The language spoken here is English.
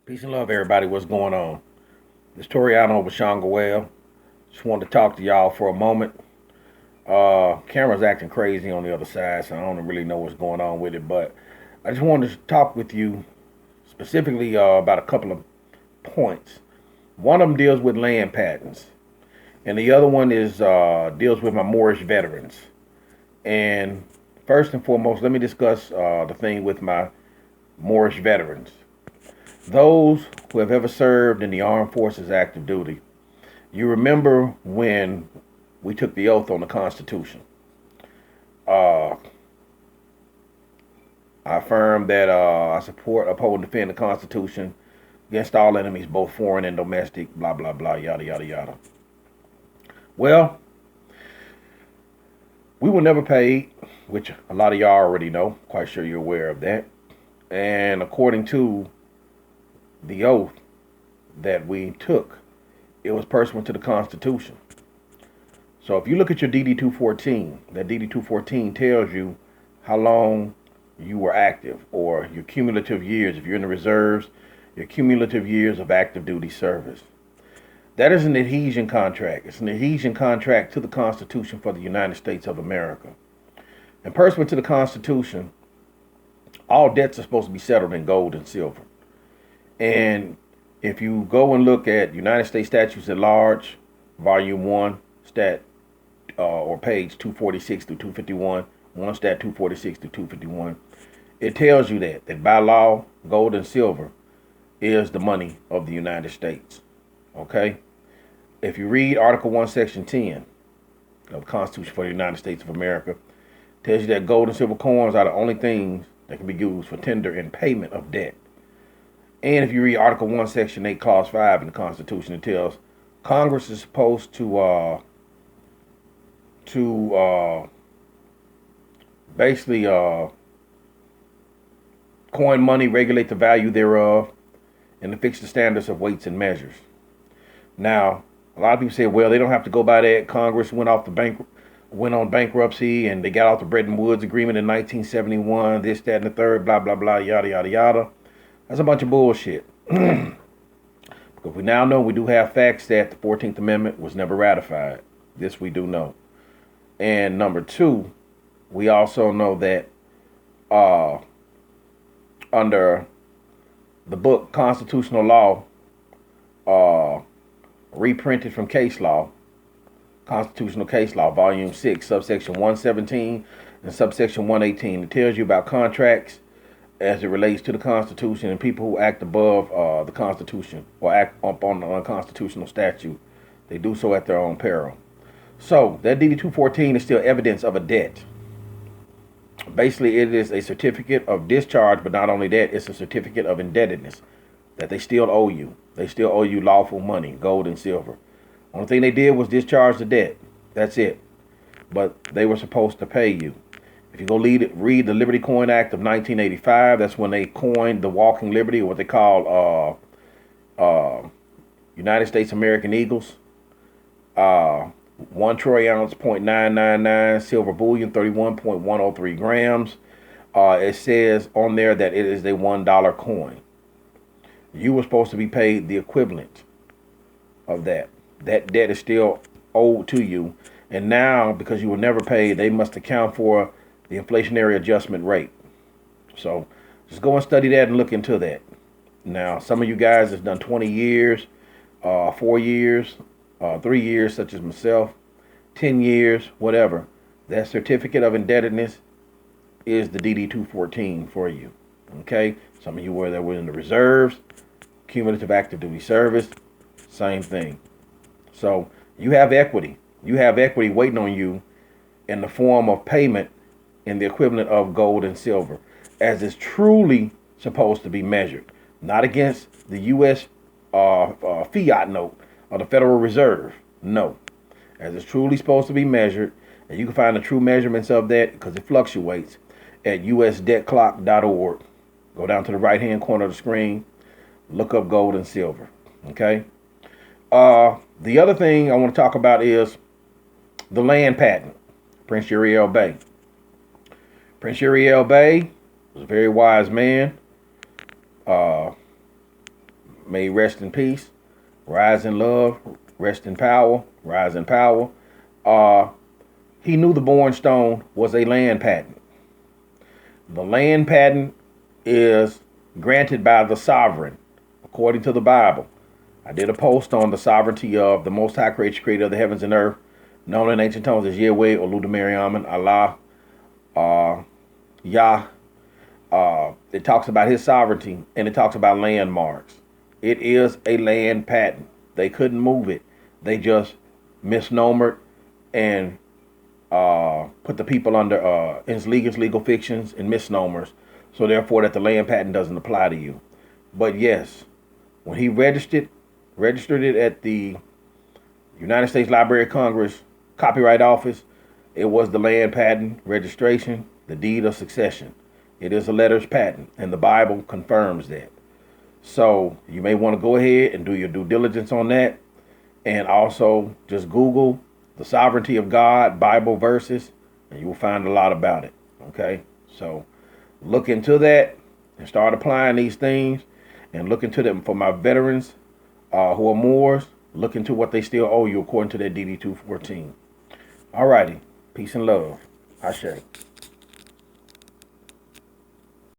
Peace and love, everybody. What's going on? This Toriano ObaShango-El. Just wanted to talk to y'all for a moment. Camera's acting crazy on the other side, so I don't really know what's going on with it. But I just wanted to talk with you specifically about a couple of points. One of them deals with land patents, and the other one is deals with my Moorish veterans. And first and foremost, let me discuss the thing with my Moorish veterans. Those who have ever served in the Armed Forces active duty, you remember when we took the oath on the Constitution. Uh, I affirm that I support, uphold, and defend the Constitution against all enemies, both foreign and domestic, blah, blah, blah, yada, yada, yada. Well, we were never paid, which a lot of y'all already know. Quite sure you're aware of that. And according to the oath that we took, it was pursuant to the Constitution. So if you look at your DD 214, that DD 214 tells you how long you were active, or your cumulative years. If you're in the reserves, your cumulative years of active duty service. That is an adhesion contract. It's an adhesion contract to the Constitution for the United States of America. And pursuant to the Constitution, all debts are supposed to be settled in gold and silver. And if you go and look at United States Statutes at Large, Volume 1, Stat, or page 246 through 251, 1 Stat 246 through 251, it tells you that by law, gold and silver is the money of the United States. Okay? If you read Article 1, Section 10 of the Constitution for the United States of America, it tells you that gold and silver coins are the only things that can be used for tender and payment of debt. And if you read Article 1, Section 8, Clause 5 in the Constitution, it tells Congress is supposed to basically coin money, regulate the value thereof, and to fix the standards of weights and measures. Now, a lot of people say, well, they don't have to go by that. Congress went on bankruptcy, and they got off the Bretton Woods Agreement in 1971, this, that, and the third, blah, blah, blah, yada, yada, yada. That's a bunch of bullshit. Because we now know, we do have facts that the 14th Amendment was never ratified. This we do know. And number two, we also know that under the book Constitutional Law, reprinted from Case Law, Constitutional Case Law, Volume 6, Subsection 117 and Subsection 118, it tells you about contracts as it relates to the Constitution and people who act above the Constitution or act upon an unconstitutional statute. They do so at their own peril. So that DD 214 is still evidence of a debt. Basically, it is a certificate of discharge, but not only that, it's a certificate of indebtedness that they still owe you. They still owe you lawful money, gold and silver. Only thing they did was discharge the debt. That's it. But they were supposed to pay you. If you go read the Liberty Coin Act of 1985, that's when they coined the walking liberty, or what they call United States American Eagles. 1 troy ounce, 0.999, silver bullion, 31.103 grams. It says on there that it is a $1 coin. You were supposed to be paid the equivalent of that. That debt is still owed to you. And now, because you were never paid, they must account for the inflationary adjustment rate. So just go and study that and look into that. Now, some of you guys have done 20 years, 4 years, 3 years, such as myself, 10 years, whatever. That certificate of indebtedness is the DD 214 for you. Okay? Some of you were in the reserves, cumulative active duty service, same thing. So you have equity. You have equity waiting on you in the form of payment in the equivalent of gold and silver, as is truly supposed to be measured, not against the U.S. Fiat note or the Federal Reserve. No, as it's truly supposed to be measured, and you can find the true measurements of that because it fluctuates at usdebtclock.org. Go down to the right-hand corner of the screen, look up gold and silver. Okay. The other thing I want to talk about is the land patent, Prince Uriel Bay. Prince Uriel Bay was a very wise man. may rest in peace, rise in love, rest in power, rise in power. He knew the Bourne Stone was a land patent. The land patent is granted by the sovereign, according to the Bible. I did a post on the sovereignty of the Most High Creatress, creator of the heavens and earth, known in ancient tongues as Yahweh, Oludamariaman, Allah, Yah. It talks about his sovereignty, and it talks about landmarks. It is a land patent. They couldn't move it. They just misnomered and put the people under his legal fictions and misnomers. So therefore that the land patent doesn't apply to you. But yes, when he registered it at the United States Library of Congress Copyright Office, it was the land patent registration, the deed of succession. It is a letters patent, and the Bible confirms that. So you may want to go ahead and do your due diligence on that. And also just Google the sovereignty of God, Bible verses, and you will find a lot about it. Okay? So look into that and start applying these things, and look into them for my veterans who are Moors. Look into what they still owe you according to their DD 214. Alrighty. Peace and love. Ashe.